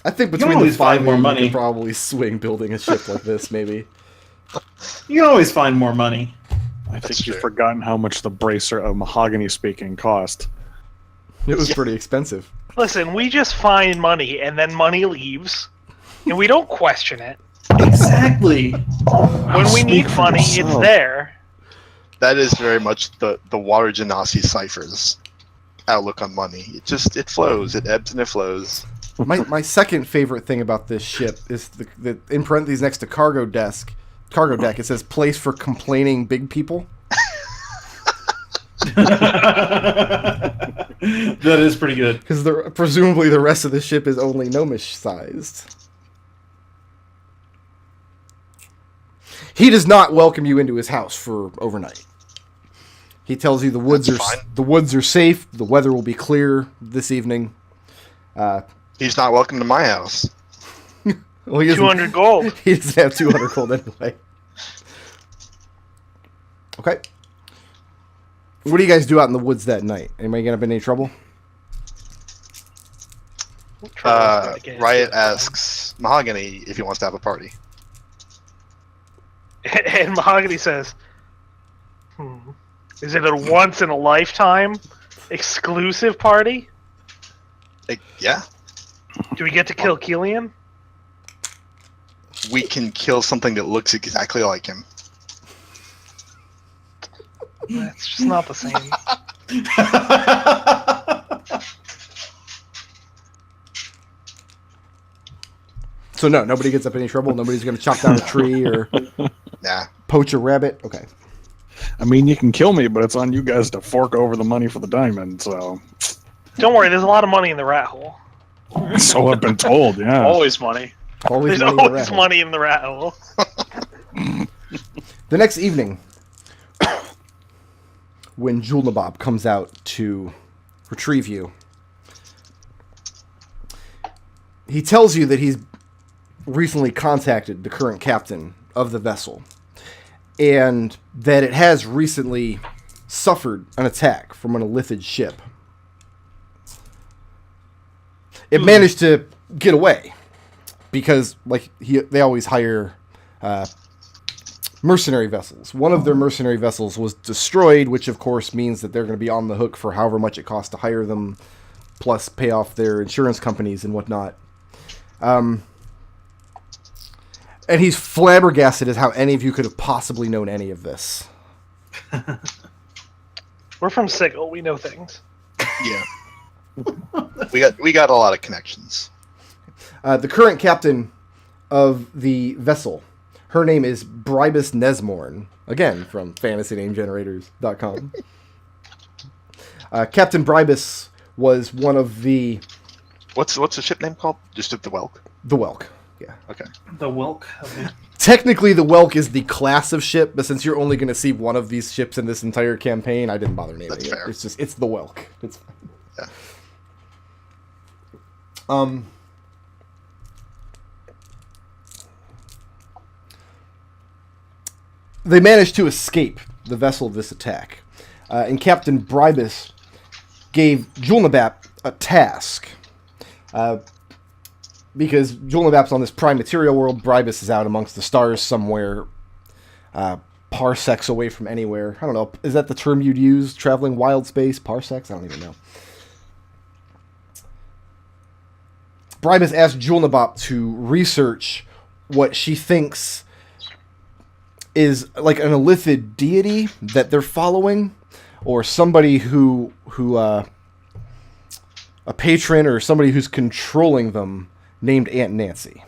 I think You can between the always find five more of you, money. you could probably swing building a ship like this, maybe. You can always find more money. I That's think you've true. forgotten how much the bracer of Mahogany speaking cost. It was pretty expensive. Listen, we just find money, and then money leaves, and we don't question it. Exactly. When we need Speak for money, it's yourself. there. That is very much the water Genasi ciphers outlook on money. It flows. It ebbs and it flows. My second favorite thing about this ship is the in parentheses next to cargo deck, it says place for complaining big people. That is pretty good. Because presumably the rest of the ship is only Gnomish sized. He does not welcome you into his house for overnight. He tells you the woods are safe. The weather will be clear this evening. He's not welcome to my house. Well, he doesn't- 200 gold. He doesn't have 200 gold anyway. Okay. What do you guys do out in the woods that night? Anybody get up in any trouble? Riot asks Mahogany if he wants to have a party. And Mahogany says, is it a once-in-a-lifetime exclusive party? Yeah, Do we get to kill Kelian? we can kill something that looks exactly like him. It's just not the same. So no, nobody gets up in any trouble. Nobody's going to chop down a tree or Nah. poach a rabbit. Okay. I mean, you can kill me, but it's on you guys to fork over the money for the diamond, so... Don't worry, there's a lot of money in the rat hole. So I've been told, yeah. Always money. Always There's money in the always rat hole. money in the rat hole. The next evening, when Julnabob comes out to retrieve you, he tells you that he's recently contacted the current captain of the vessel, and that it has recently suffered an attack from an illithid ship. It managed to get away because, they always hire mercenary vessels. One of their mercenary vessels was destroyed, which of course means that they're going to be on the hook for however much it costs to hire them, plus pay off their insurance companies and whatnot. And he's flabbergasted at how any of you could have possibly known any of this. We're from Sigil, we know things. Yeah. we got a lot of connections. The current captain of the vessel, her name is Bribus Nesmorn, again from FantasyNameGenerators.com. Captain Bribus was one of the... What's the ship name called? Just the Whelk. The Whelk, yeah. Okay. The Whelk. Okay. Technically, the Whelk is the class of ship, but since you're only going to see one of these ships in this entire campaign, I didn't bother naming That's it. fair. It's the Whelk. It's fine. Yeah. They managed to escape the vessel of this attack, and Captain Bribus gave Julnabap a task. Because Julnabap's on this prime material world, Bribus is out amongst the stars somewhere, parsecs away from anywhere. I don't know, is that the term you'd use? Traveling wild space? Parsecs? I don't even know. Bribus asked Julnabap to research what she thinks is like an illithid deity that they're following, or somebody who a patron or somebody who's controlling them named Aunt Nancy.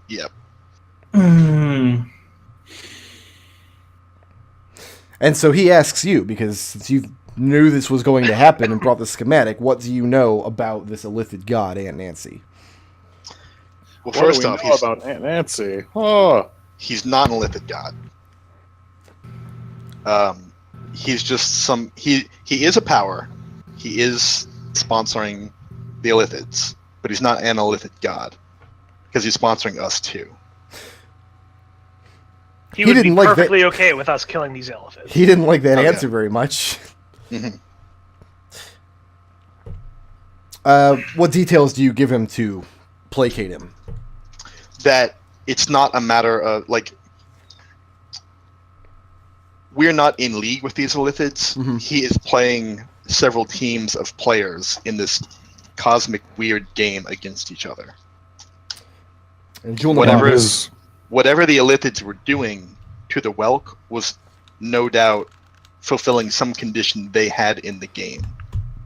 Yep. And so he asks you, because since you knew this was going to happen and brought the schematic, what do you know about this illithid god, Aunt Nancy? Well, What do first we off, know about Aunt Nancy? Oh, he's not an illithid god. He's just he is a power. He is sponsoring the illithids, but he's not an illithid god because he's sponsoring us too. He would be didn't like that- perfectly okay with us killing these elephants. He didn't like that Oh, yeah. answer very much. Mhm. What details do you give him to placate him? That it's not a matter of, like, we're not in league with these Illithids. Mm-hmm. He is playing several teams of players in this cosmic weird game against each other. And Jewel Whatever Nabob is- Whatever the Illithids were doing to the Whelk was no doubt fulfilling some condition they had in the game.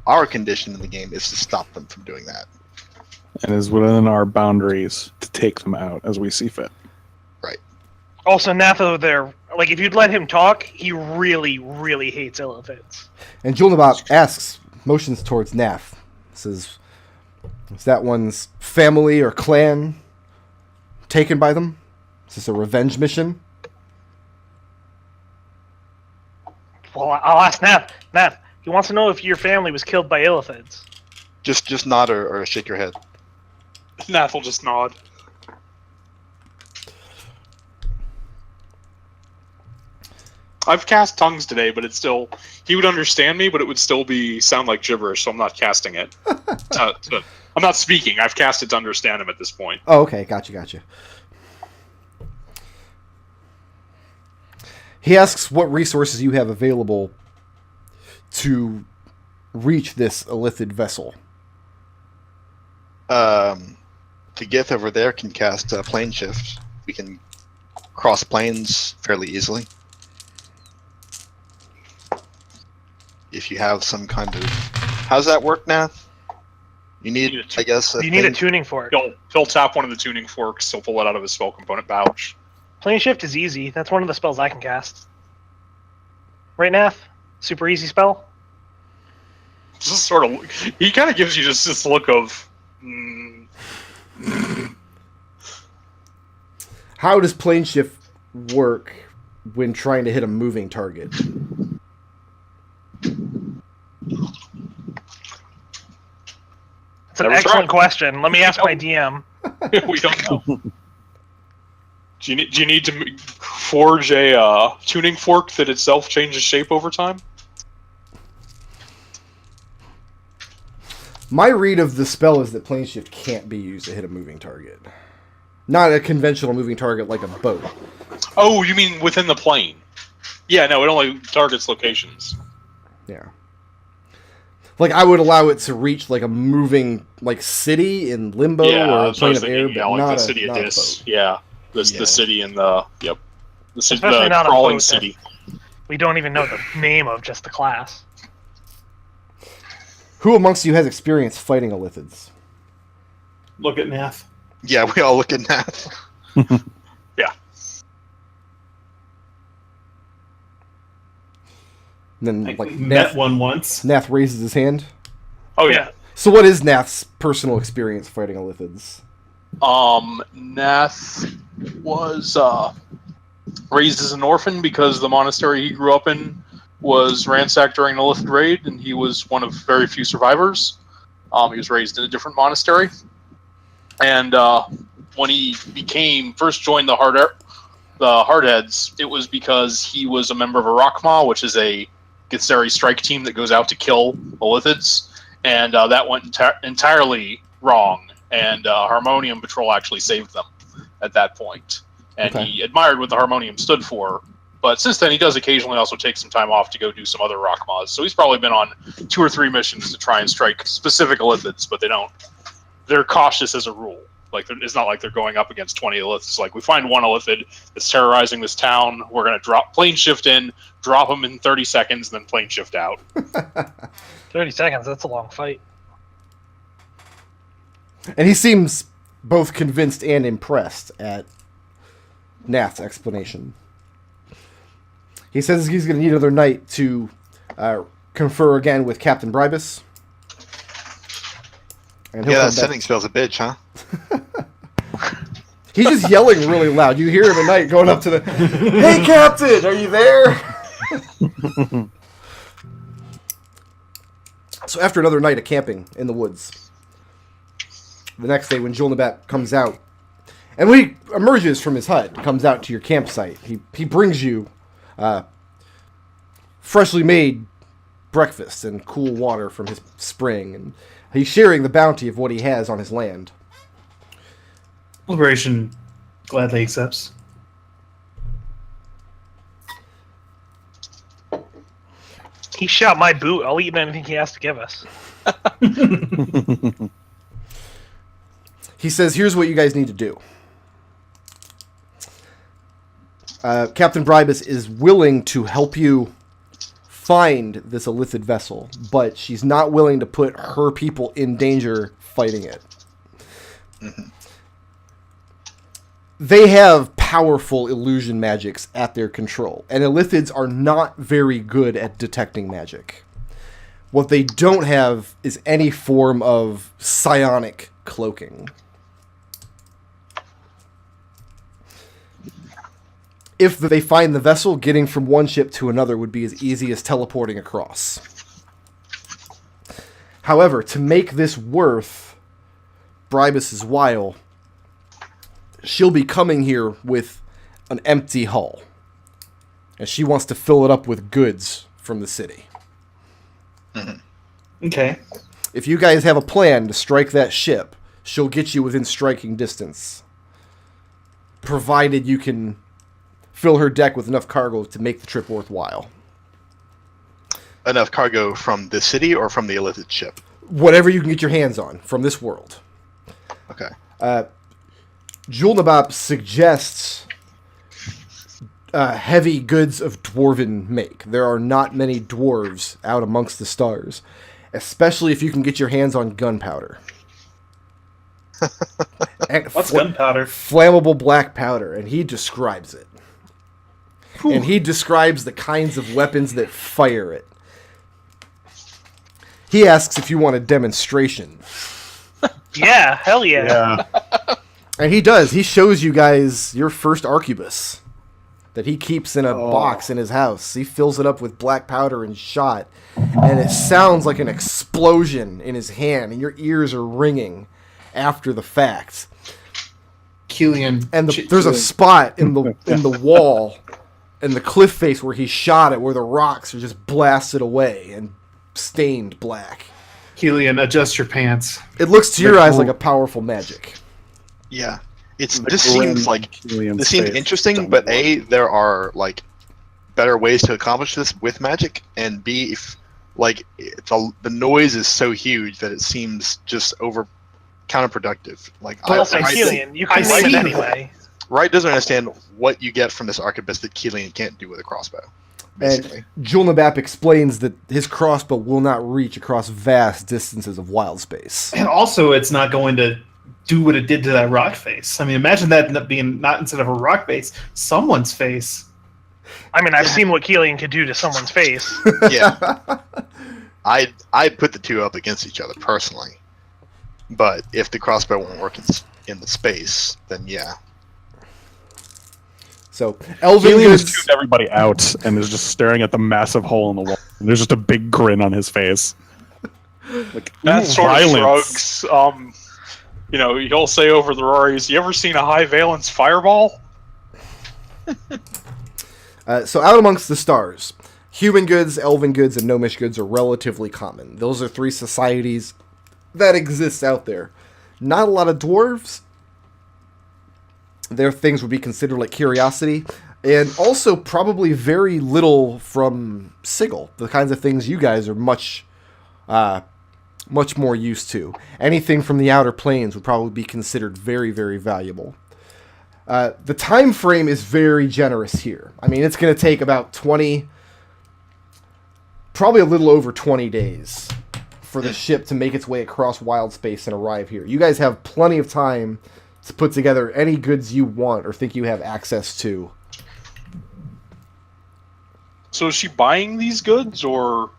Our condition in the game is to stop them from doing that. And is within our boundaries to take them out as we see fit. Right. Also, Nath over there, like, if you'd let him talk, he really, really hates Illithids. And Jewel Nabob asks, motions towards Nath. Says, is that one's family or clan taken by them? Is this a revenge mission? Well, I'll ask Nath. Nath, he wants to know if your family was killed by Illithids. Just nod or shake your head. Nath will just nod. I've cast tongues today, but it's still... He would understand me, but it would still sound like gibberish, so I'm not casting it. I'm not speaking. I've cast it to understand him at this point. Oh, okay. Gotcha. He asks what resources you have available to reach this Illithid vessel. The Gith over there can cast plane shift. We can cross planes fairly easily. If you have some kind of... How's that work, Nath? You need, I guess... You need a tuning fork. He'll tap one of the tuning forks, he'll pull it out of his spell component pouch. Plane shift is easy. That's one of the spells I can cast. Right, Nath? Super easy spell? Just sort of... He kind of gives you just this look of... How does plane shift work when trying to hit a moving target? It's an Never excellent tried. question. Let me ask my DM. We don't know. Do you need to forge a tuning fork that itself changes shape over time? My read of the spell is that plane shift can't be used to hit a moving target. Not a conventional moving target like a boat. Oh, you mean within the plane? Yeah, no, it only targets locations. Yeah. Like, I would allow it to reach, like, a moving, like, city in Limbo or a that's what I plane was of air, thinking, but yeah, like not the city a of Dis. boat. Yeah, Yeah. the city in the the city, Especially the not a crawling boat city. We don't even know the name of just the class. Who amongst you has experience fighting Illithids? Look at Nath. Yeah, we all look at Nath. Yeah. And then, I like, met one once. Nath raises his hand. Oh yeah. So what is Nath's personal experience fighting Illithids? Nath was raised as an orphan because the monastery he grew up in was ransacked during the Illithid raid, and he was one of very few survivors. He was raised in a different monastery, and when he first joined the Hardheads, it was because he was a member of a Rakma, which is a Githzerai strike team that goes out to kill Illithids, and that went entirely wrong. And Harmonium Patrol actually saved them at that point. And Okay. he admired what the Harmonium stood for. But since then, he does occasionally also take some time off to go do some other Rakmas. So he's probably been on 2 or 3 missions to try and strike specific Illithids, but they're cautious as a rule. Like, it's not like they're going up against 20 Illithids. It's like, we find one Illithid that's terrorizing this town, we're going to drop plane shift in, drop him in 30 seconds, and then plane shift out. 30 seconds, that's a long fight. And he seems both convinced and impressed at Nath's explanation. He says he's going to need another night to confer again with Captain Bribus. And he'll Yeah, come that back. sending spell's a bitch, huh? He's just yelling really loud. You hear him at night going up to the, "Hey, Captain, are you there?" So after another night of camping in the woods, the next day when Jewel Nabob comes out, and when he emerges from his hut, comes out to your campsite, he brings you freshly made breakfast and cool water from his spring, and He's sharing the bounty of what he has on his land. Liberation gladly accepts. He shot my boot. I'll eat anything he has to give us. He says, here's what you guys need to do. Captain Bribus is willing to help you find this illithid vessel, but she's not willing to put her people in danger fighting it. Mhm. They have powerful illusion magics at their control, and illithids are not very good at detecting magic. What they don't have is any form of psionic cloaking. If they find the vessel, getting from one ship to another would be as easy as teleporting across. However, to make this worth Bribus's while, she'll be coming here with an empty hull. And she wants to fill it up with goods from the city. Okay. If you guys have a plan to strike that ship, she'll get you within striking distance. Provided you can fill her deck with enough cargo to make the trip worthwhile. Enough cargo from the city or from the illithid ship? Whatever you can get your hands on from this world. Okay. Julnabop suggests heavy goods of dwarven make. There are not many dwarves out amongst the stars, especially if you can get your hands on gunpowder. What's gunpowder? Flammable black powder, and he describes it. And he describes the kinds of weapons that fire it. He asks if you want a demonstration. Yeah, hell yeah. And he does. He shows you guys your first arquebus that he keeps in a box in his house. He fills it up with black powder and shot. And it sounds like an explosion in his hand. And your ears are ringing after the fact. Kelian. And there's a spot in the wall in the cliff face where he shot it, where the rocks are just blasted away and stained black. Kelian, adjust your pants. It looks to your eyes like a powerful magic. Yeah. This seems interesting, but A, there are like better ways to accomplish this with magic, and B, if the noise is so huge that it seems just counterproductive. Like Also, Kelian, you can name it anyway. Riot doesn't understand what you get from this arquebus that Kelian can't do with a crossbow. Basically. And Julnabap explains that his crossbow will not reach across vast distances of wild space. And also, it's not going to do what it did to that rock face. I mean, imagine that end up being not instead of a rock face, someone's face. I mean, I've seen what Kelian could do to someone's face. Yeah. I'd put the two up against each other personally. But if the crossbow won't work in the space, then yeah. So, Elven Kelian has goods... tuned everybody out and is just staring at the massive hole in the wall. And there's just a big grin on his face. Like, That sort violence. of shrugs. He'll say over the Rories, "You ever seen a high valence fireball?" So out amongst the stars, human goods, elven goods, and gnomish goods are relatively common. Those are three societies that exist out there. Not a lot of dwarves. Their things would be considered like curiosity. And also probably very little from Sigil. The kinds of things you guys are much more used to. Anything from the outer planes would probably be considered very, very valuable. The time frame is very generous here. I mean, it's going to take about probably a little over 20 days for the ship to make its way across wild space and arrive here. You guys have plenty of time to put together any goods you want or think you have access to. So is she buying these goods, or...?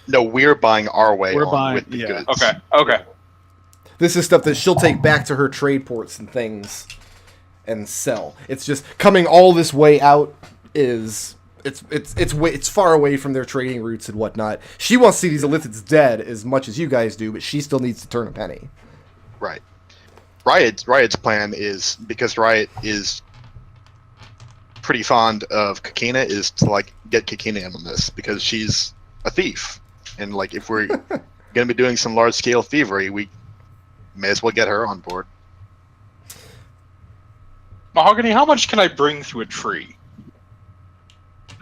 No, we're buying our way with the goods. Okay. This is stuff that she'll take back to her trade ports and things and sell. It's just coming all this way out is it's far away from their trading routes and whatnot. She wants to see these illithids dead as much as you guys do, but she still needs to turn a penny. Right. Riot's plan is, because Riot is pretty fond of Kakina, is to get Kakina in on this because she's a thief, and if we're going to be doing some large-scale thievery, we may as well get her on board. Mahogany, how much can I bring through a tree?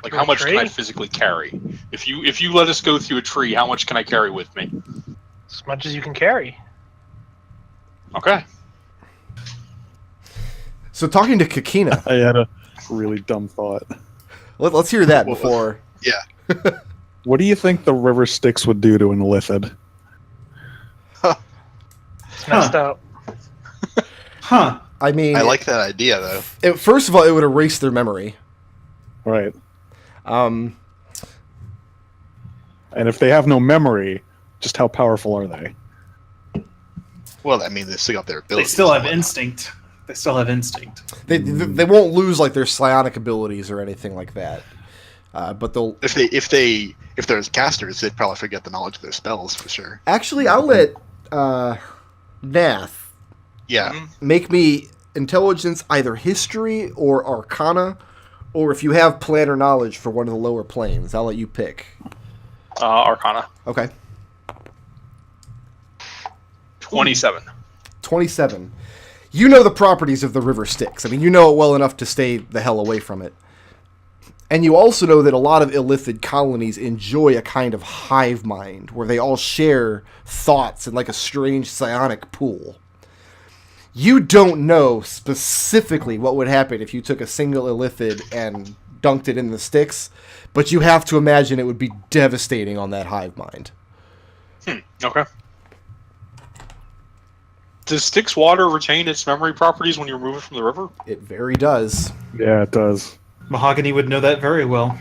Like, Through how a much can I tree? physically carry? If you let us go through a tree, how much can I carry with me? As much as you can carry. Okay. So talking to Kakina, I had a really dumb thought. let's hear that What was before. Yeah. What do you think the river Styx would do to an Illithid? It's messed up. Huh. I mean, I like that idea, though. first of all, it would erase their memory. Right. Um, And if they have no memory, just how powerful are they? Well, I mean, they still got their They abilities. still have and whatnot. instinct. They still have instinct. they won't lose like their psionic abilities or anything like that. But they'll If there's casters, they'd probably forget the knowledge of their spells for sure. actually. I'll let Nath Yeah. Mhm. make me intelligence, either history or arcana, or if you have plan or knowledge for one of the lower planes, I'll let you pick. Arcana. Okay, 27. 27. You know the properties of the river Styx. I mean, you know it well enough to stay the hell away from it. And you also know that a lot of Illithid colonies enjoy a kind of hive mind, where they all share thoughts in like a strange psionic pool. You don't know specifically what would happen if you took a single Illithid and dunked it in the Styx, but you have to imagine it would be devastating on that hive mind. Okay. Does Styx water retain its memory properties when you remove it from the river? It very does. Yeah, it does. Mahogany would know that very well.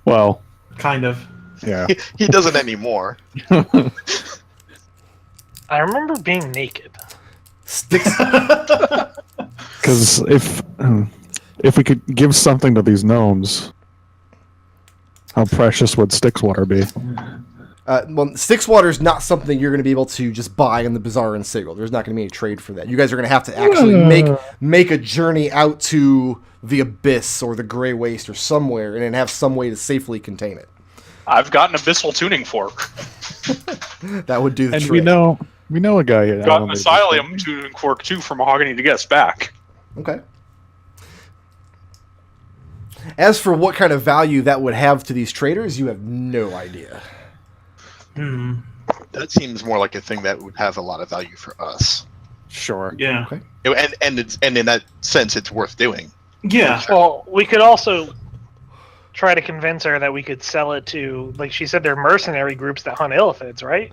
Well, Kind of. yeah. He doesn't anymore. I remember being naked. Styx. Because if we could give something to these gnomes, how precious would Styx water be? Well, Styx water is not something you're going to be able to just buy in the Bazaar and Sigil. There's not going to be any trade for that. You guys are going to have to actually make a journey out to the Abyss or the Grey Waste or somewhere, and then have some way to safely contain it. I've got an abyssal tuning fork. That would do the And trick. we know a guy here. Got an asylum tuning fork too for Mahogany to get us back. Okay. As for what kind of value that would have to these traders, you have no idea. That seems more like a thing that would have a lot of value for us. Sure. Yeah. Okay. And in that sense, it's worth doing. Yeah. Well, we could also try to convince her that we could sell it to, like she said, they're mercenary groups that hunt illithids, right?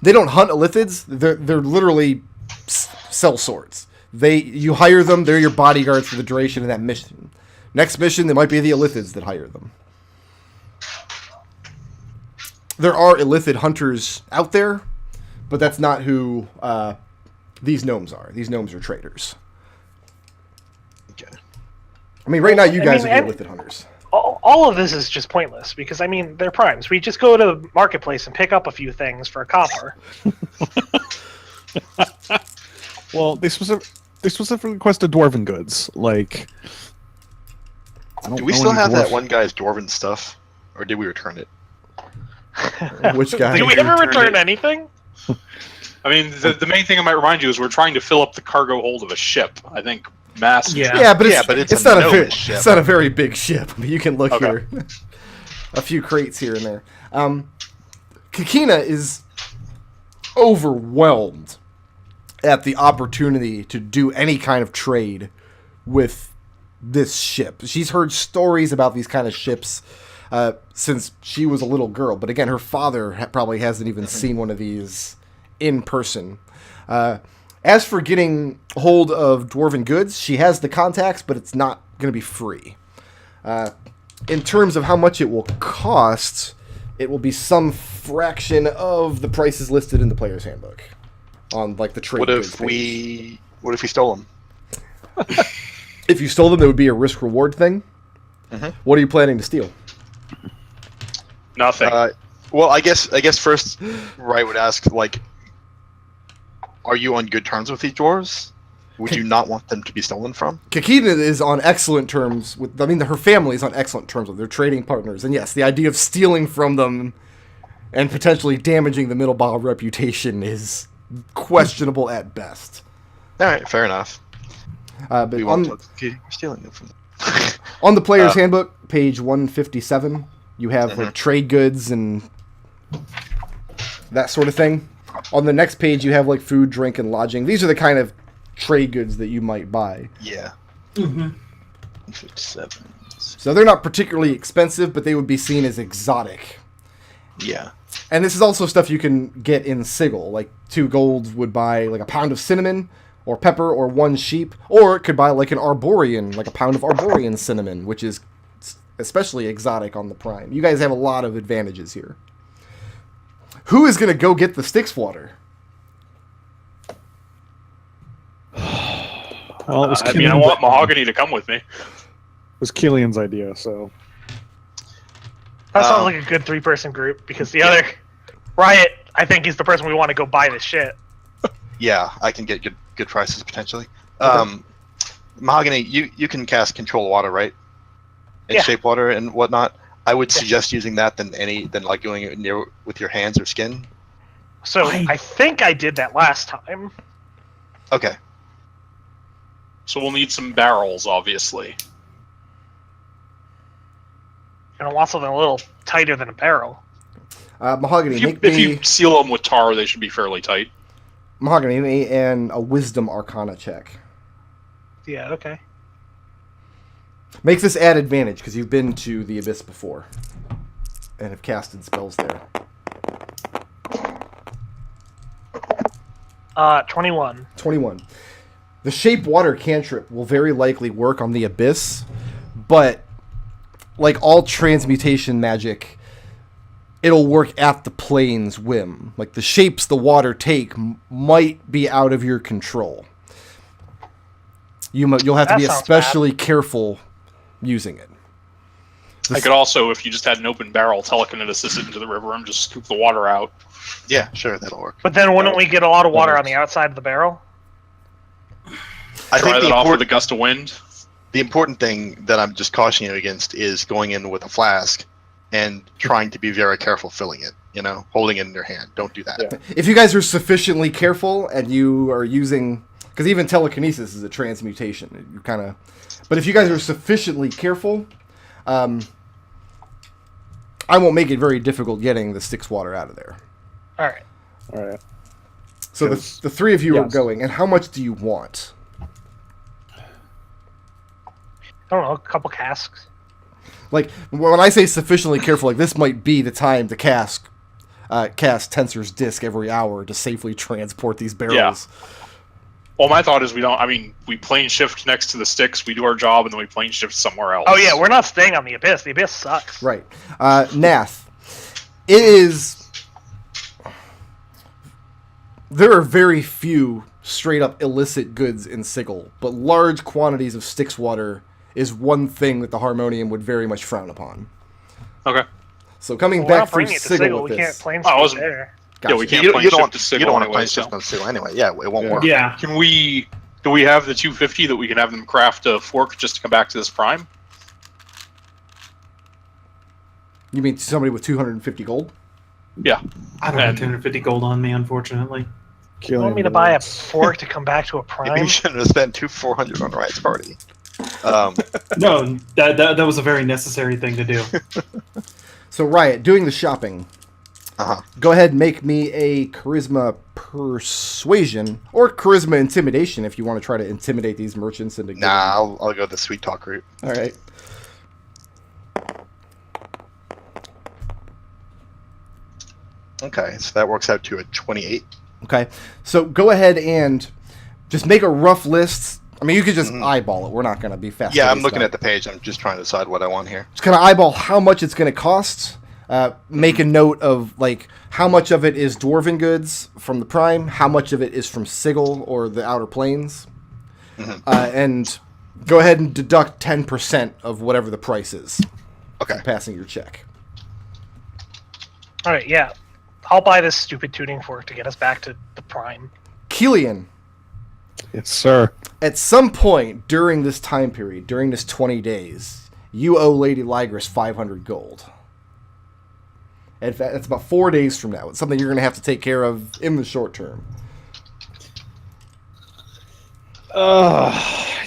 They don't hunt Illithids. They're literally sell swords. You hire them. They're your bodyguards for the duration of that mission. Next mission, it might be the Illithids that hire them. There are Illithid hunters out there, but that's not who these gnomes are. These gnomes are traders. Okay. I mean, right now you guys I are mean, the Illithid hunters. All of this is just pointless because, I mean, they're primes. We just go to Marketplace and pick up a few things for a copper. Well, they specifically requested dwarven goods. Like, I don't Do we know still any have dwarf- that one guy's dwarven stuff? Or did we return it? Which guy? Do we ever return anything? I mean, the main thing I might remind you is we're trying to fill up the cargo hold of a ship. I think mass. Yeah. Yeah, but it's, Yeah, but it's it's a not a gnomish very, ship. it's not a very big ship. I mean, you can look Okay. here. A few crates here and there. Kakina is overwhelmed at the opportunity to do any kind of trade with this ship. She's heard stories about these kind of ships since she was a little girl. But again, her father probably hasn't even seen one of these in person. As for getting hold of dwarven goods, she has the contacts, but it's not going to be free. In terms of how much it will cost, it will be some fraction of the prices listed in the player's handbook on like the trade. What goods if page. we stole them? If you stole them, it would be a risk reward thing. Mhm. What are you planning to steal? Nothing. Well, I guess first, Riot would ask, like, are you on good terms with these dwarves? Would you not want them to be stolen from? Kakina is on excellent terms with. I mean, her family is on excellent terms with. They're trading partners, and yes, the idea of stealing from them and potentially damaging the Middleball reputation is questionable at best. All right, fair enough. But We won't talk. We're stealing them from them. on the player's handbook, page 157, you have Mm-hmm. like trade goods and that sort of thing. On the next page, you have like food, drink, and lodging. These are the kind of trade goods that you might buy. Yeah. Mm-hmm. 57. So they're not particularly expensive, but they would be seen as exotic. Yeah. And this is also stuff you can get in Sigil. Like 2 gold would buy like a pound of cinnamon or pepper or 1 sheep. Or it could buy like an Arborian, like a pound of Arborian cinnamon, which is especially exotic on the Prime. You guys have a lot of advantages here. Who is going to go get the Styx water? Well, it was, I mean, I want Mahogany to come with me. it was Kelian's idea, so That sounds like a good 3-person group because the other Riot, I think, is the person we want to go buy this shit. Yeah, I can get good prices potentially. Mahogany, you can cast Control Water, right? And Yeah. Shape Water and whatnot. I would suggest using that than like doing it near with your hands or skin. So I think I did that last time. Okay. So we'll need some barrels, obviously. And I want something a little tighter than a barrel. Mahogany, If you seal them with tar, they should be fairly tight. Mahogany, make a Wisdom Arcana check. Yeah, okay. Makes this add advantage because you've been to the Abyss before and have casted spells there. 21. 21. The Shape Water cantrip will very likely work on the Abyss, but like all transmutation magic, it'll work at the plane's whim. Like the shapes the water take might be out of your control. You'll have to That be sounds especially careful using it. I could also, if you just had an open barrel, telekinesis it into the river and just scoop the water out. Yeah, sure, that'll work. But then wouldn't we get a lot of water on the outside of the barrel? I Try think that off with a gust of wind. the important thing that I'm just cautioning you against is going in with a flask and trying to be very careful filling it. Holding it in your hand. Don't do that. Yeah. If you guys are sufficiently careful and you are using, because even telekinesis is a transmutation, you kind of. But if you guys are sufficiently careful, I won't make it very difficult getting the Styx water out of there. All right. all right. So the 3 of you are Yes. going, and how much do you want? I don't know, a couple casks. Like when I say sufficiently careful, like this might be the time to cast Tensor's Disc every hour to safely transport these barrels. Well, my thought is we plane shift next to the sticks, we do our job, and then we plane shift somewhere else. Oh yeah, we're not staying on the Abyss. The Abyss sucks. Right. Nath, it is. There are very few straight up illicit goods in Sigil, but large quantities of Styx water is one thing that the Harmonium would very much frown upon. Okay. So coming Well, we're back not through bringing it to Sigil Sigil. with We can't this. plane Oh, I shift wasn't- there. Gotcha. Yeah, we can't You plane don't shift want to you Sigil don't want to anyway, plane so. shift on Sigil anyway. Yeah, it won't work. Yeah. Do we have the 250 that we can have them craft a fork just to come back to this prime? You mean somebody with 250 gold? Yeah. I don't have And- 250 gold on me, unfortunately. You want me to buy a fork to come back to a Maybe prime? you shouldn't have spent 400 on Riot's party. No, that was a very necessary thing to do. So Riot, doing the shopping. Uh-huh. Go ahead and make me a Charisma Persuasion or Charisma Intimidation if you want to try to intimidate these merchants into. Nah, I'll go the sweet talk route. All right. Okay, so that works out to a 28. Okay. So go ahead and just make a rough list. I mean, you could just eyeball it. We're not going to be fast. Yeah, I'm looking at the page. I'm just trying to decide what I want here. Just kind of eyeball how much it's going to cost. Make a note of like how much of it is dwarven goods from the Prime, how much of it is from Sigil or the Outer Plains, and go ahead and deduct 10% of whatever the price is. Okay. Passing your check. All right, yeah. I'll buy this stupid tuning fork to get us back to the prime. Kelian, Yes, sir. at some point during this time period, during this 20 days, you owe Lady Ligris 500 gold. In fact, that's about 4 days from now. It's something you're going to have to take care of in the short term.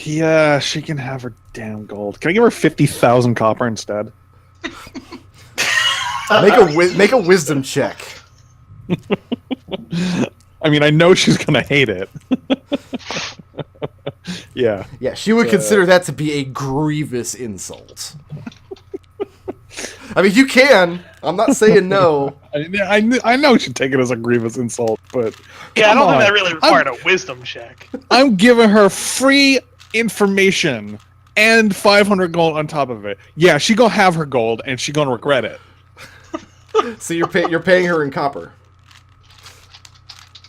Yeah, she can have her damn gold. Can I give her 50,000 copper instead? Make a wisdom check. I mean, I know she's gonna hate it. Yeah. Yeah, she would consider that to be a grievous insult. I mean, you can. I'm not saying no. I know she'd take it as a grievous insult, but Yeah, I don't think on. that really required a wisdom check. I'm giving her free information and 500 gold on top of it. Yeah, she gonna have her gold, and she gonna regret it. So you're paying her in copper.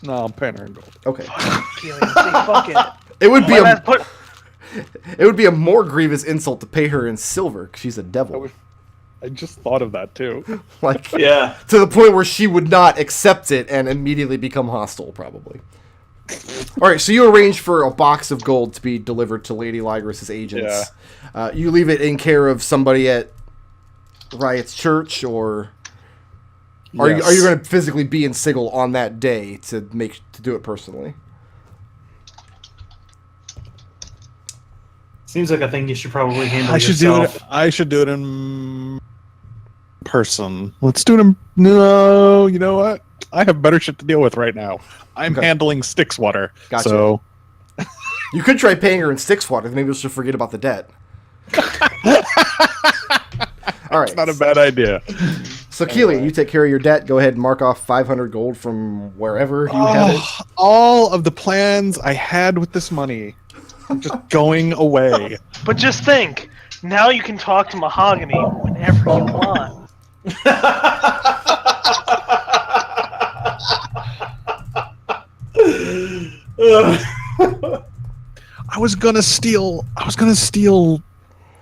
No, I'm paying her in gold. Okay. Kelian, say fuck it. It would be Why not put- it would be a more grievous insult to pay her in silver because she's a devil. I just thought of that too. Like Yeah. to the point where she would not accept it and immediately become hostile, probably. All right, so you arrange for a box of gold to be delivered to Lady Lygras's agents. Yeah. You leave it in care of somebody at Riot's church, or are you going to physically be in Sigil on that day to do it personally? Seems like a thing you should probably handle I should yourself. do it. I should do it in person. Let's do it in. No, you know what? I have better shit to deal with right now. I'm Okay. handling Styxwater. Gotcha. So You could try paying her in Styxwater. Maybe she'll forget about the debt. All right. it's not a bad idea. So, Kelian, you take care of your debt. Go ahead and mark off 500 gold from wherever you have it. All of the plans I had with this money are just going away. But just think, now you can talk to Mahogany whenever you want. I was gonna steal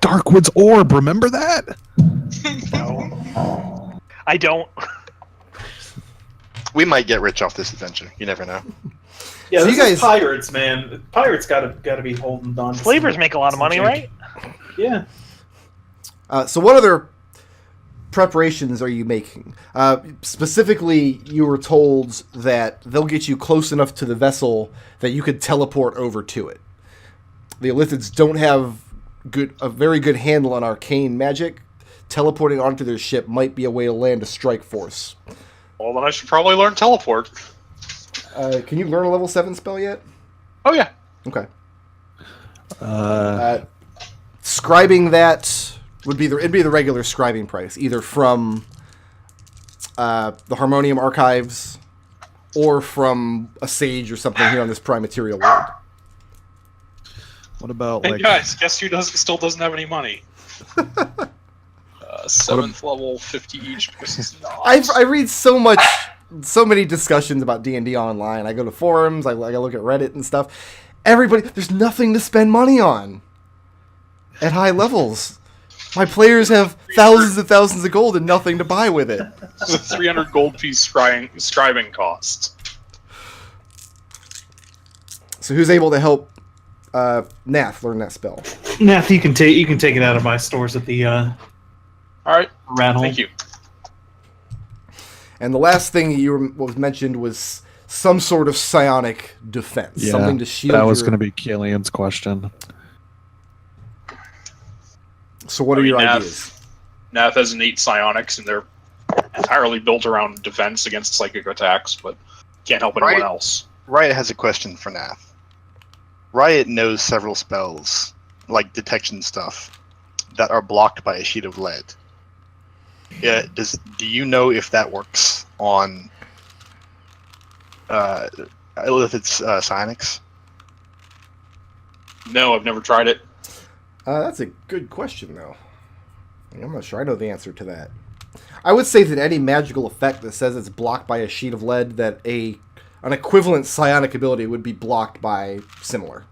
Darkwood's orb. Remember that? No. I don't. We might get rich off this adventure. You never know. Yeah, So this you guys- is pirates, man. Pirates gotta be holding on. To Slavers some- make a lot of some money, change. right? Yeah. So what other preparations are you making? Specifically, you were told that they'll get you close enough to the vessel that you could teleport over to it. The Illithids don't have a very good handle on arcane magic. Teleporting onto their ship might be a way to land a strike force. Well, then I should probably learn teleport. Can you learn a level 7 spell yet? Oh yeah. Okay. Scribing that would be it'd be the regular scribing price, either from the Harmonium archives or from a sage or something here on this Prime Material world. What about Hey like? guys, guess who still doesn't have any money? 7th level, 50 each. Because it's not. I read so many discussions about D&D online. I go to forums, I look at Reddit and stuff. There's nothing to spend money on at high levels. My players have thousands and thousands of gold and nothing to buy with it. It's a 300 gold piece striving cost. So who's able to help Nath learn that spell? Nath, you can take it out of my stores at the All right. rat hole. Thank you. And the last thing was mentioned was some sort of psionic defense, Yeah, something to shield. that was your... going to be Kelian's question. So what are your ideas? Nath has innate psionics, and they're entirely built around defense against psychic attacks, but can't help anyone Right. else. Riot has a question for Nath. Riot knows several spells, like detection stuff, that are blocked by a sheet of lead. Yeah, do you know if that works on Illithid's psionics? No, I've never tried it. That's a good question, though. I'm not sure I know the answer to that. I would say that any magical effect that says it's blocked by a sheet of lead, that an equivalent psionic ability would be blocked by similar.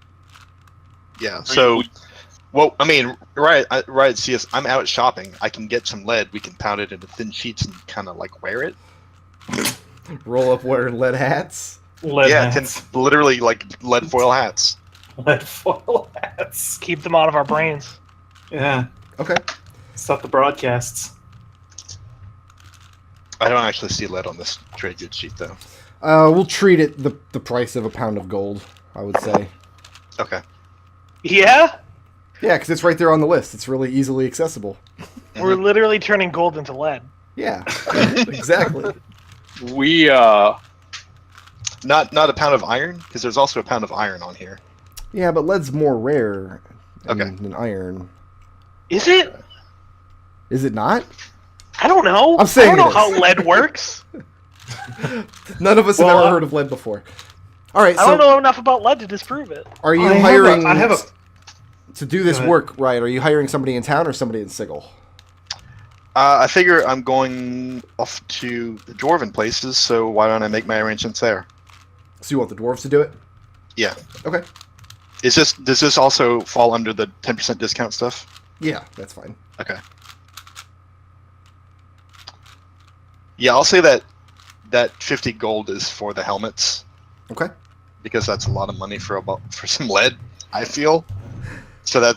Yeah, so... Well, I mean, Riot CS, I'm out shopping. I can get some lead. We can pound it into thin sheets and kind of, like, wear it. Roll up wearing lead hats. Lead yeah, hats. literally, like, lead foil hats. Lead foil hats. Keep them out of our brains. Yeah. Okay. Stop the broadcasts. I don't actually see lead on this trade goods sheet, though. We'll treat it the price of a pound of gold, I would say. Okay. Yeah? Yeah, because it's right there on the list. It's really easily accessible. We're literally turning gold into lead. Yeah, exactly. We Not a pound of iron, because there's also a pound of iron on here. Yeah, but lead's more rare Okay. than iron. Is it? Is it not? I don't know. I'm saying I don't know it how is. lead works. None of us have ever heard of lead before. All right, I so don't know enough about lead to disprove it. are you I hiring have a to do this Go ahead. work, right? Are you hiring somebody in town or somebody in Sigil? I figure I'm going off to the dwarven places, so why don't I make my arrangements there? So you want the dwarves to do it? Yeah. Okay. Does this also fall under the 10% discount stuff? Yeah, that's fine. Okay. Yeah, I'll say that 50 gold is for the helmets, Okay. because that's a lot of money for some lead, I feel. So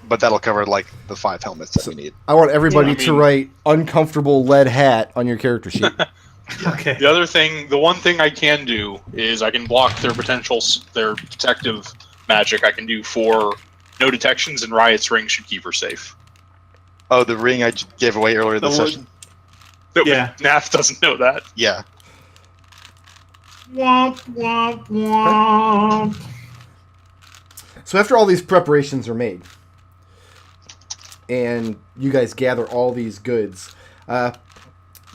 but that'll cover like the 5 helmets that we need. I want everybody Yeah, I to mean- write uncomfortable lead hat on your character sheet. okay. the one thing I can do is I can block their their detective magic. I can do 4 no detections, and Riot's ring should keep her safe. Oh, the ring I gave away earlier in the The session? But Yeah. Nath doesn't know that. Yeah. Womp womp womp. So after all these preparations are made, and you guys gather all these goods,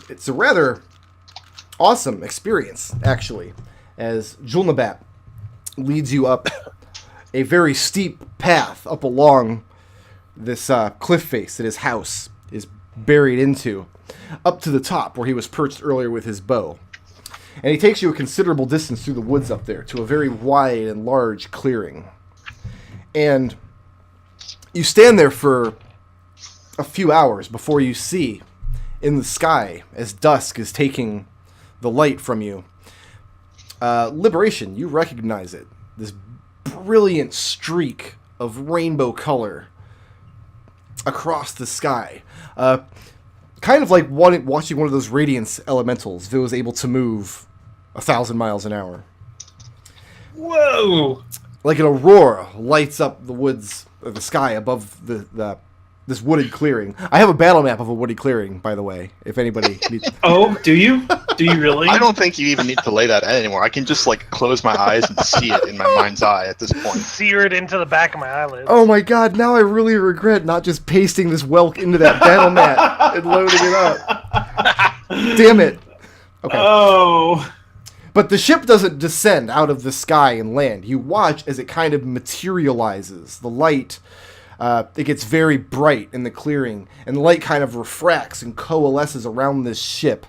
it's a rather awesome experience, actually, as Julnabat leads you up a very steep path up along this cliff face that his house is buried into, up to the top where he was perched earlier with his bow. And he takes you a considerable distance through the woods up there to a very wide and large clearing. And you stand there for a few hours before you see in the sky, as dusk is taking the light from you, Liberation. You recognize it. This brilliant streak of rainbow color across the sky. Kind of like watching one of those Radiance elementals that was able to move 1,000 miles an hour. Whoa! Like an aurora lights up the woods or the sky above this wooded clearing. I have a battle map of a wooded clearing, by the way, if anybody needs. Oh, do you? Do you really? I don't think you even need to lay that out anymore. I can just like close my eyes and see it in my mind's eye at this point. Seared into the back of my eyelids. Oh my god, now I really regret not just pasting this Whelk into that battle map and loading it up. Damn it. Okay. Oh. But the ship doesn't descend out of the sky and land. You watch as it kind of materializes. The light, it gets very bright in the clearing, and the light kind of refracts and coalesces around this ship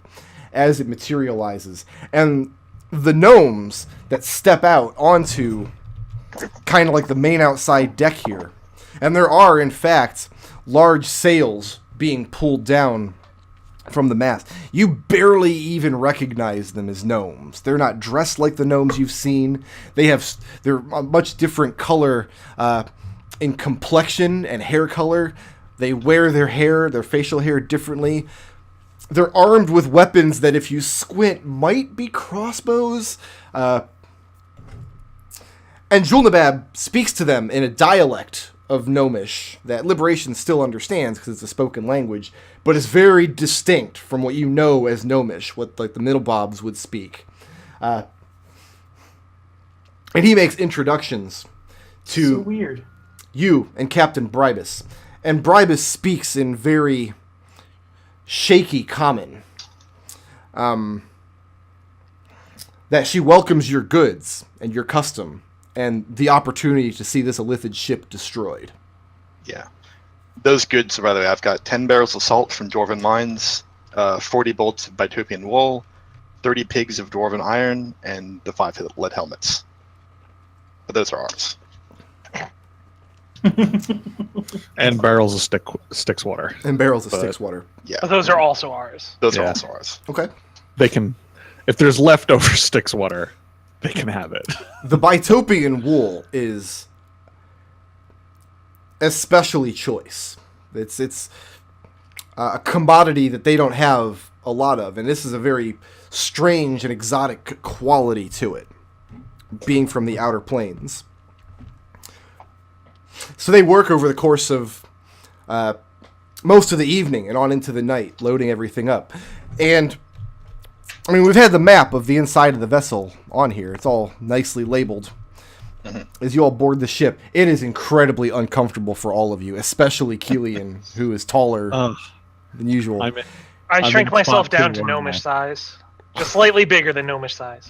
as it materializes. And the gnomes that step out onto kind of like the main outside deck here. And there are, in fact, large sails being pulled down from the mast. You barely even recognize them as gnomes. They're not dressed like the gnomes you've seen. They're a much different color in complexion and hair color. They wear their facial hair differently. They're armed with weapons that, if you squint, might be crossbows. And Julnabab speaks to them in a dialect of Gnomish that Liberation still understands because it's a spoken language, but is very distinct from what you know as Gnomish, what like the Middlebobs would speak. And he makes introductions to So weird. you and Captain Bribus. And Bribus speaks in very shaky common. That she welcomes your goods and your custom and the opportunity to see this Illithid ship destroyed. Yeah. Those goods, by the way, I've got 10 barrels of salt from Dwarven mines, 40 bolts of Bitopian wool, 30 pigs of Dwarven iron, and the 5 lead helmets. But those are ours. And barrels of Styx water. And barrels of But- Styx water. Yeah. But those are also ours. Those are Yeah. also ours. Okay. They can, if there's leftover Styx water, they can have it. The Bitopian wool is especially choice. It's a commodity that they don't have a lot of, and this is a very strange and exotic quality to it, being from the Outer Planes. So they work over the course of most of the evening and on into the night, loading everything up. And, I mean, we've had the map of the inside of the vessel on here. It's all nicely labeled. As you all board the ship, it is incredibly uncomfortable for all of you, especially Kelian, who is taller than usual. I shrink myself down to gnomish size. Just slightly bigger than gnomish size.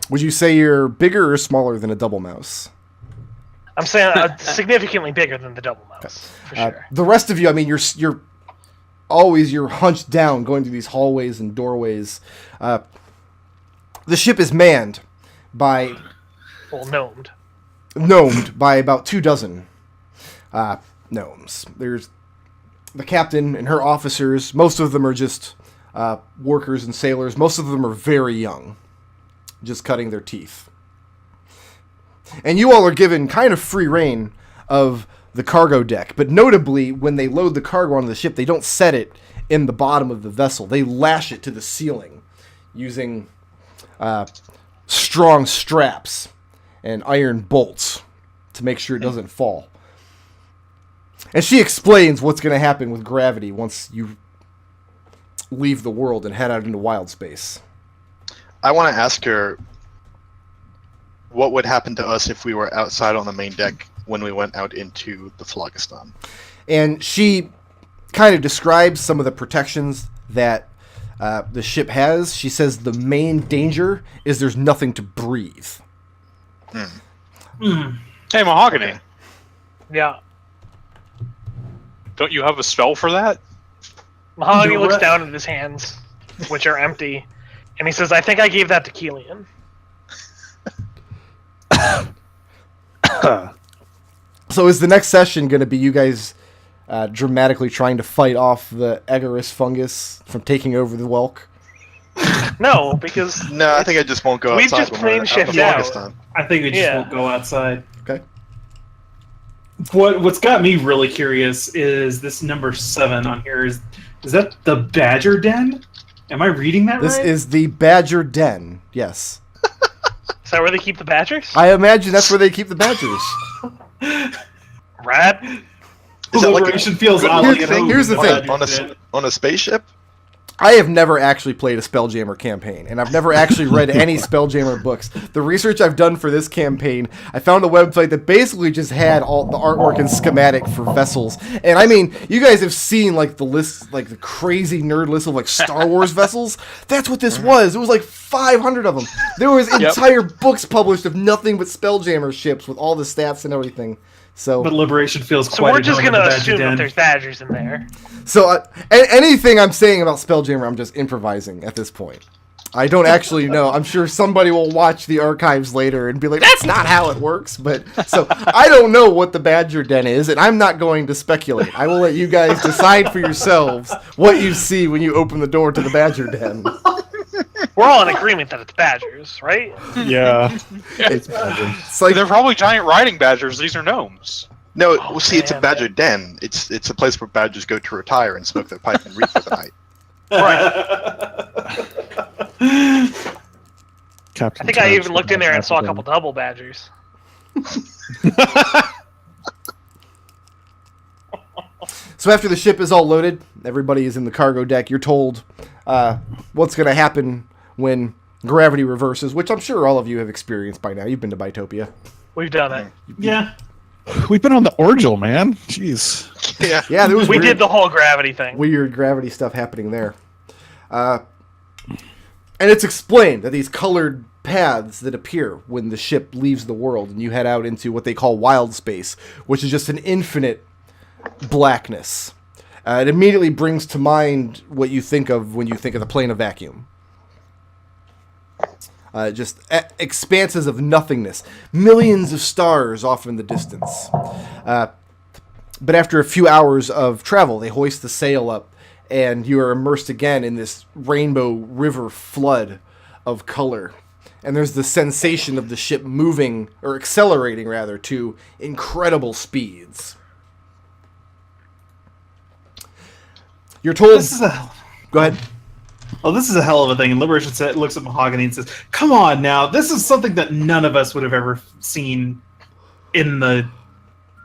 Would you say you're bigger or smaller than a double mouse? I'm saying significantly bigger than the double mouse, for sure. The rest of you, I mean, you're hunched down going through these hallways and doorways. The ship is manned by... Well, gnomed by about 24 gnomes. There's the captain and her officers. Most of them are just workers and sailors. Most of them are very young, just cutting their teeth. And you all are given kind of free reign of the cargo deck. But notably, when they load the cargo onto the ship, they don't set it in the bottom of the vessel. They lash it to the ceiling using strong straps and iron bolts to make sure it doesn't fall. And she explains what's going to happen with gravity once you leave the world and head out into wild space. I want to ask her what would happen to us if we were outside on the main deck when we went out into the Phlogiston. And she kind of describes some of the protections that the ship has. She says the main danger is there's nothing to breathe. Hey, Mahogany. Okay. Yeah. Don't you have a spell for that? Mahogany looks down at his hands, which are empty, and he says, I think I gave that to Kelian. So is the next session going to be you guys dramatically trying to fight off the Agarus fungus from taking over the Whelk? No, because... No, I think I just won't go We've outside. just when we're plane out shipped the out. Phlogiston. I think we just won't go outside. Okay. What's got me really curious is this number 7 on here. Is that the Badger Den? Am I reading that This right? is the Badger Den, yes. Is that where they keep the badgers? I imagine that's where they keep the badgers. Rat? Is that like Liberation feels oddly Here's at home the with thing. Badger Den. on a spaceship? I have never actually played a Spelljammer campaign, and I've never actually read any Spelljammer books. The research I've done for this campaign, I found a website that basically just had all the artwork and schematic for vessels. And I mean, you guys have seen like the list, like the crazy nerd list of like Star Wars vessels. That's what this was. It was like 500 of them. There was entire books published of nothing but Spelljammer ships with all the stats and everything. So, But Liberation feels So quite we're at just home going with to the Badger assume that Den. there's badgers in there. So anything I'm saying about Spelljammer, I'm just improvising at this point. I don't actually know. I'm sure somebody will watch the archives later and be like, that's not how it works. But so I don't know what the Badger Den is, and I'm not going to speculate. I will let you guys decide for yourselves what you see when you open the door to the Badger Den. We're all in agreement that it's badgers, right? Yeah. It's like They're probably giant riding badgers. These are gnomes. No, Oh, well, see, it's a man. badger den. It's a place where badgers go to retire and smoke their pipe and read for the night. Captain I think I Charles even looked in there and saw a Captain. couple double badgers. So after the ship is all loaded, everybody is in the cargo deck. You're told what's going to happen when gravity reverses, which I'm sure all of you have experienced by now. You've been to Bitopia. We've done it. Yeah. We've been on the Orgel, man. Jeez. Yeah. Yeah, there was We weird, did the whole gravity thing. weird gravity stuff happening there. And it's explained that these colored paths that appear when the ship leaves the world and you head out into what they call wild space, which is just an infinite blackness. It immediately brings to mind what you think of when you think of the plane of vacuum. Just expanses of nothingness. Millions of stars off in the distance. But after a few hours of travel, they hoist the sail up, and you are immersed again in this rainbow river flood of color. And there's the sensation of the ship moving, or accelerating rather, to incredible speeds. You're told... This is a Go ahead. Oh, this is a hell of a thing. And Liberation looks at Mahogany and says, "Come on now, this is something that none of us would have ever seen in the,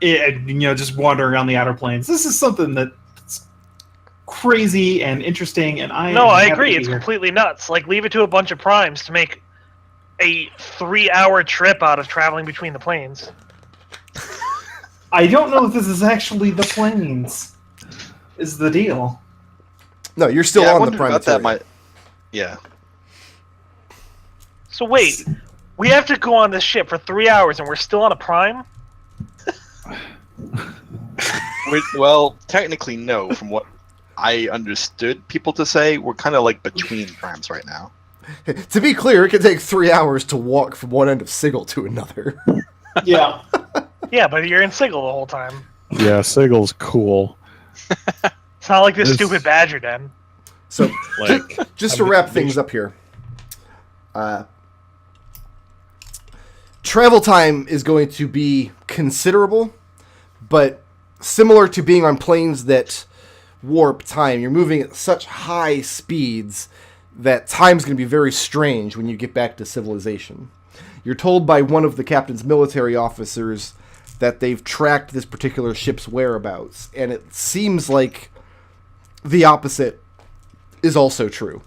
just wandering around the outer planes. This is something that's crazy and interesting." And I agree. It's completely nuts. Like, leave it to a bunch of primes to make a 3-hour trip out of traveling between the planes. I don't know if this is actually the planes. Is the deal? No, you're still on the prime. Yeah. So wait, we have to go on this ship for 3 hours and we're still on a prime? Well, technically no. From what I understood people to say, we're kind of like between primes right now. To be clear, it can take 3 hours to walk from one end of Sigil to another. Yeah. Yeah, but you're in Sigil the whole time. Yeah, Sigil's cool. It's not like this stupid Badger Den. So, just to wrap things up here, travel time is going to be considerable, but similar to being on planes that warp time, you're moving at such high speeds that time's going to be very strange when you get back to civilization. You're told by one of the captain's military officers that they've tracked this particular ship's whereabouts, and it seems like the opposite is also true.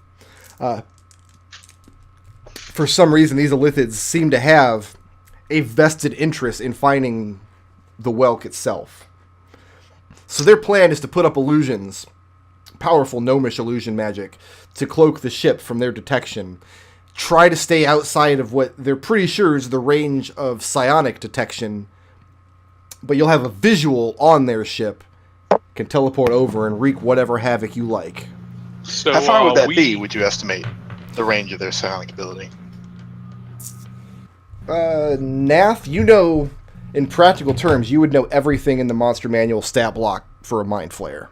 For some reason, these Illithids seem to have a vested interest in finding the Whelk itself. So their plan is to put up illusions, powerful gnomish illusion magic, to cloak the ship from their detection. Try to stay outside of what they're pretty sure is the range of psionic detection, but you'll have a visual on their ship, can teleport over and wreak whatever havoc you like. So, how far would that be, would you estimate, the range of their psionic ability? Nath, in practical terms, you would know everything in the monster manual stat block for a Mind Flayer.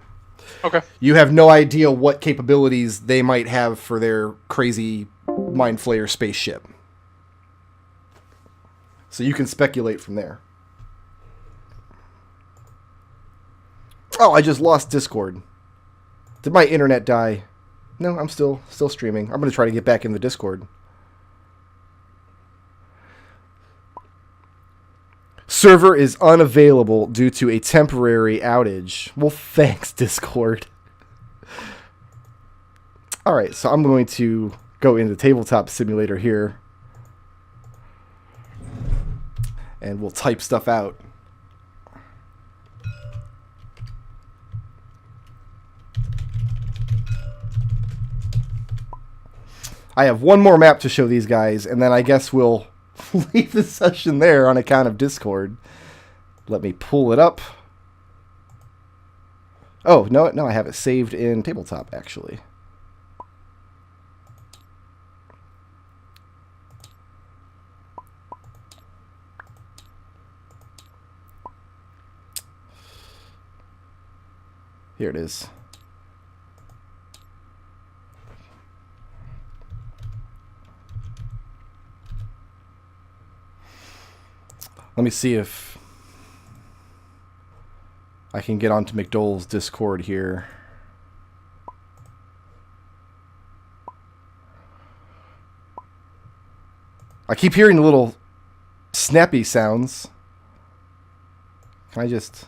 Okay. You have no idea what capabilities they might have for their crazy Mind Flayer spaceship. So you can speculate from there. Oh, I just lost Discord. Did my internet die? No, I'm still streaming. I'm going to try to get back in the Discord. Server is unavailable due to a temporary outage. Well, thanks, Discord. Alright, so I'm going to go into Tabletop Simulator here. And we'll type stuff out. I have one more map to show these guys, and then I guess we'll leave the session there on account of Discord. Let me pull it up. Oh, no, I have it saved in Tabletop, actually. Here it is. Let me see if I can get onto McDohl's Discord here. I keep hearing the little snappy sounds. Can I just...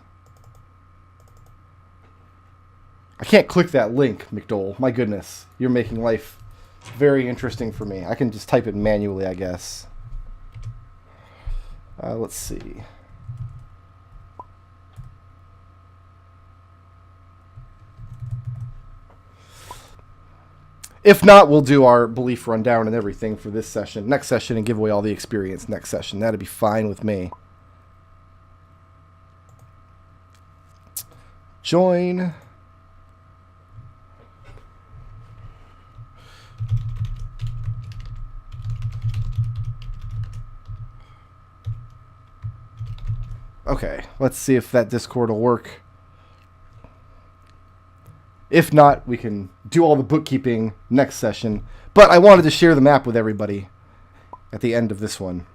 I can't click that link, McDohl. My goodness. You're making life very interesting for me. I can just type it manually, I guess. Let's see. If not, we'll do our belief rundown and everything for this session, next session, and give away all the experience next session. That'd be fine with me. Join. Okay, let's see if that Discord will work. If not, we can do all the bookkeeping next session. But I wanted to share the map with everybody at the end of this one.